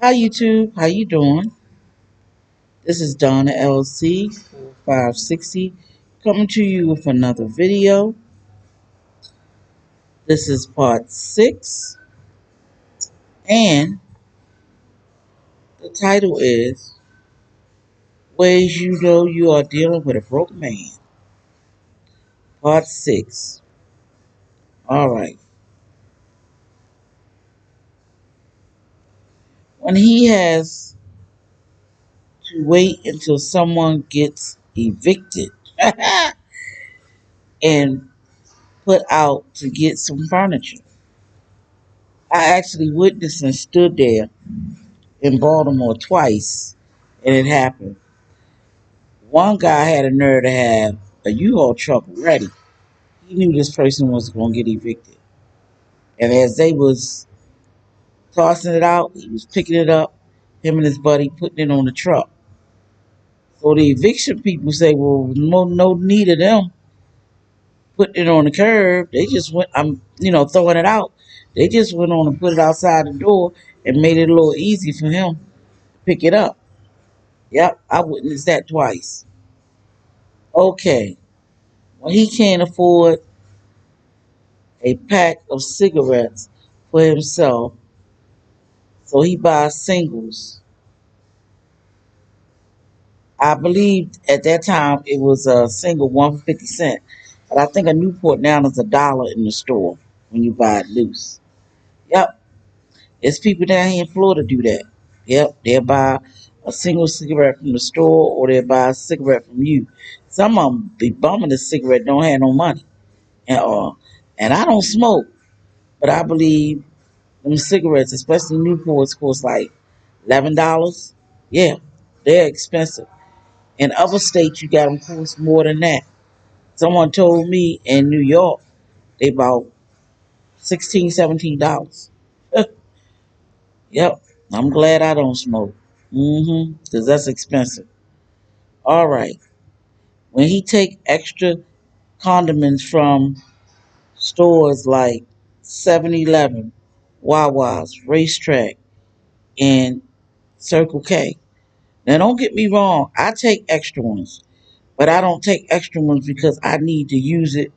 Hi YouTube, how you doing? This is Donna LC 560 coming to you with another video. This is part 6 and the title is Ways You Know You Are Dealing with a Broke Man. Part 6. Alright. When he has to wait until someone gets evicted and put out to get some furniture. I actually witnessed and stood there in Baltimore twice, and it happened. One guy had a nerve to have a U-Haul truck ready. He knew this person was going to get evicted, and as they was tossing it out, he was picking it up. Him and his buddy putting it on the truck. So the eviction people say, "Well, no need of them putting it on the curb. They just went, throwing it out. They just went on and put it outside the door and made it a little easy for him to pick it up." Yep, I witnessed that twice. Okay. When he can't afford a pack of cigarettes for himself, so he buys singles. I believe at that time it was a single 1 50 cents, but I think a Newport now is $1 in the store when you buy it loose. Yep, it's people down here in Florida do that. Yep, they'll buy a single cigarette from the store or they'll buy a cigarette from you. Some of them be bumming the cigarette, don't have no money. And I don't smoke, but I believe them cigarettes, especially Newports, cost like $11. Yeah, they're expensive. In other states, you got them cost more than that. Someone told me in New York they about $16, $17. Yep, I'm glad I don't smoke. Because that's expensive. All right. When he take extra condiments from stores like 7-Eleven, Wawa's, Racetrack, and Circle K. Now, don't get me wrong, I take extra ones, but I don't take extra ones because I need to use it,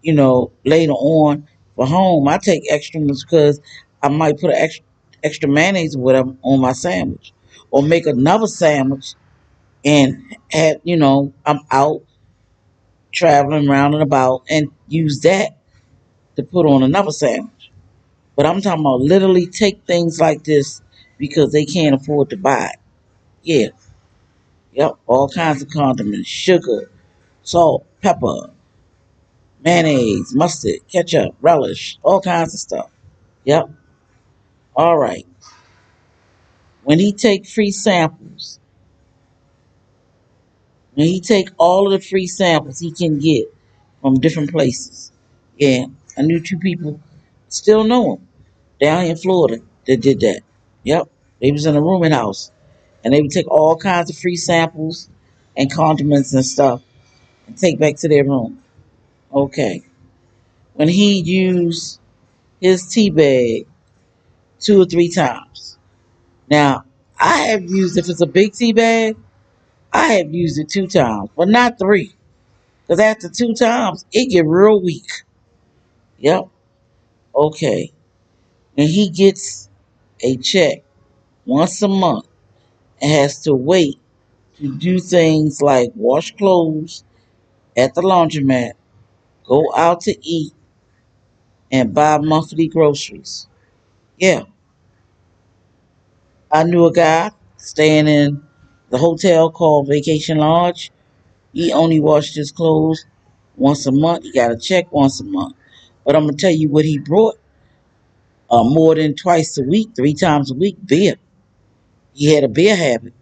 later on for home. I take extra ones because I might put an extra mayonnaise or whatever on my sandwich or make another sandwich and have, I'm out traveling around and about and use that to put on another sandwich. But I'm talking about literally take things like this because they can't afford to buy it. Yeah, yep, all kinds of condiments, sugar, salt, pepper, mayonnaise, mustard, ketchup, relish, all kinds of stuff. Yep. All right. When he take free samples, when he take all of the free samples he can get from different places. Yeah, I knew two people, still know them, down in Florida that did that. Yep. They was in a rooming house and they would take all kinds of free samples and condiments and stuff and take back to their room. Okay. When he used his tea bag 2 or 3 times. Now, I have used, if it's a big tea bag, I have used it 2 times, but not 3. Because after 2 times, it get real weak. Yep. Okay. And he gets a check once a month and has to wait to do things like wash clothes at the laundromat, go out to eat, and buy monthly groceries. Yeah. I knew a guy staying in the hotel called Vacation Lodge. He only washed his clothes once a month. He got a check once a month. But I'm going to tell you what he brought more than twice a week, 3 times a week, beer. He had a beer habit.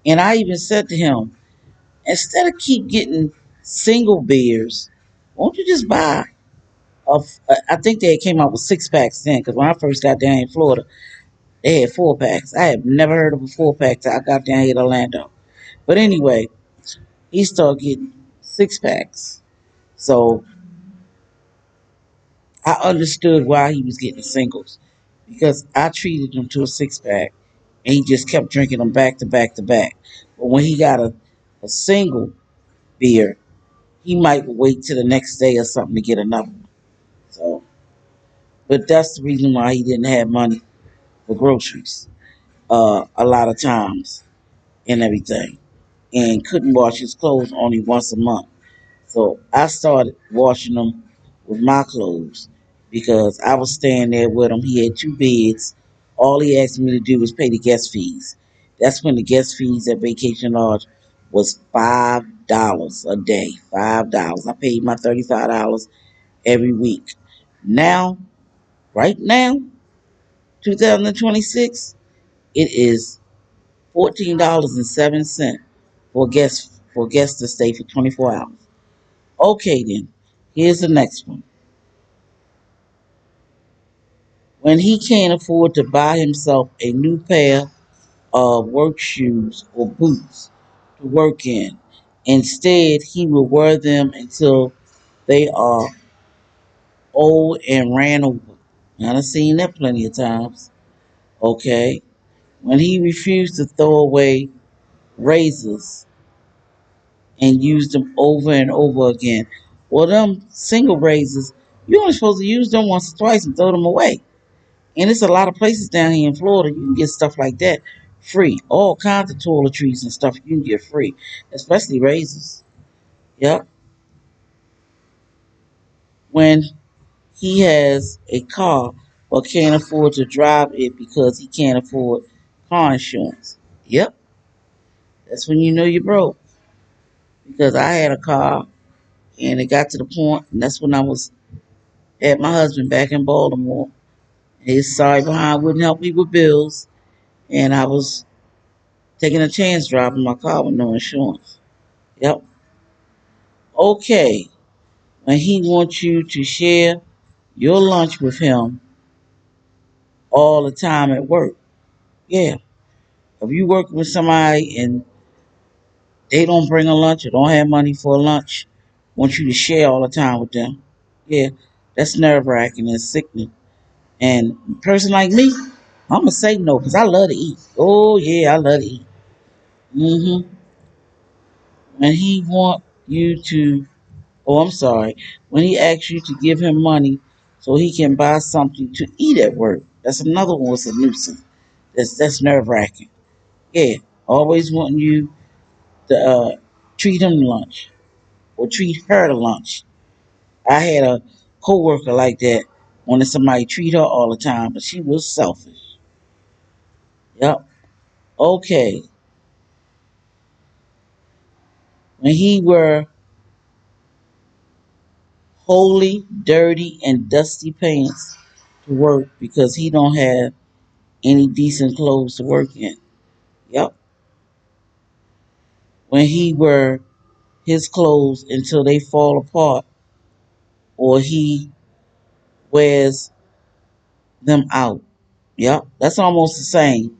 And I even said to him, instead of keep getting single beers, won't you just buy I think they came out with 6 packs then, because when I first got down in Florida, they had 4 packs. I have never heard of a 4 pack till I got down here to Orlando. But anyway, he started getting 6 packs. So I understood why he was getting singles because I treated him to a 6 pack and he just kept drinking them back to back to back. But when he got a single beer, he might wait till the next day or something to get another one. So, but that's the reason why he didn't have money for groceries a lot of times and everything, and couldn't wash his clothes only once a month. So I started washing them with my clothes because I was staying there with him. He had two beds. All he asked me to do was pay the guest fees. That's when the guest fees at Vacation Lodge was $5 a day. $5. I paid my $35 every week. Now, right now, 2026, it is $14.07 for guests to stay for 24 hours. Okay then, here's the next one. When he can't afford to buy himself a new pair of work shoes or boots to work in, instead he will wear them until they are old and ran over. Now, I've seen that plenty of times. Okay. When he refused to throw away razors and use them over and over again. Well, them single razors, you only supposed to use them once or twice and throw them away. And it's a lot of places down here in Florida you can get stuff like that free. All kinds of toiletries and stuff you can get free, especially razors. Yep. When he has a car but can't afford to drive it because he can't afford car insurance. Yep. That's when you know you're broke. Because I had a car and it got to the point, and that's when I was at my husband back in Baltimore. His sorry behind wouldn't help me with bills, and I was taking a chance driving my car with no insurance. Yep. Okay. When he wants you to share your lunch with him all the time at work. Yeah. If you work with somebody and they don't bring a lunch or don't have money for a lunch, want you to share all the time with them. Yeah. That's nerve wracking and sickening. And a person like me, I'm gonna say no because I love to eat. Oh yeah, I love to eat. Mm-hmm. When he want you to, oh I'm sorry, when he asks you to give him money so he can buy something to eat at work. That's another one that's a nuisance. That's nerve wracking. Yeah, always wanting you to treat him to lunch or treat her to lunch. I had a coworker like that wanted somebody to treat her all the time, but she was selfish. Yep. Okay. When he wear wholly dirty and dusty pants to work because he don't have any decent clothes to work in. Yep. When he wear his clothes until they fall apart or he wears them out. Yep. That's almost the same.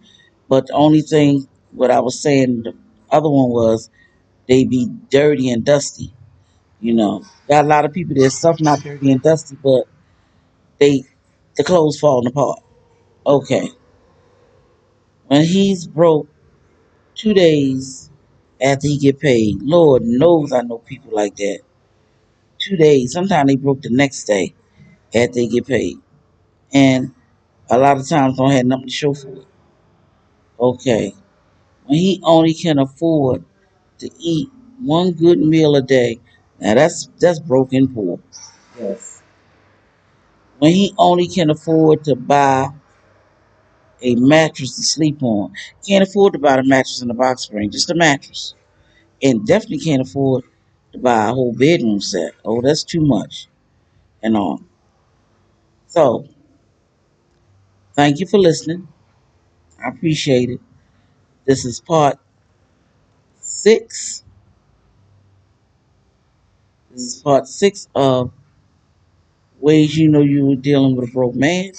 But the only thing what I was saying the other one was they be dirty and dusty. You know. Got a lot of people their stuff not dirty and dusty, but they the clothes falling apart. Okay. When he's broke 2 days after he get paid. Lord knows I know people like that. 2 days. Sometimes they broke the next day after they get paid. And a lot of times don't have nothing to show for it. Okay. When he only can afford to eat one good meal a day. Now that's broken poor. Yes. When he only can afford to buy a mattress to sleep on. Can't afford to buy the mattress in the box spring, just a mattress. And definitely can't afford to buy a whole bedroom set. Oh, that's too much and all. So, thank you for listening. I appreciate it. This is part 6. This is part 6 of Ways You Know You Were Dealing with a Broke Man.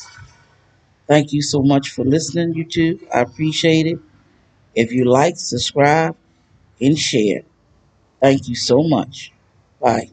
Thank you so much for listening, YouTube. I appreciate it. If you like, subscribe, and share. Thank you so much. Bye.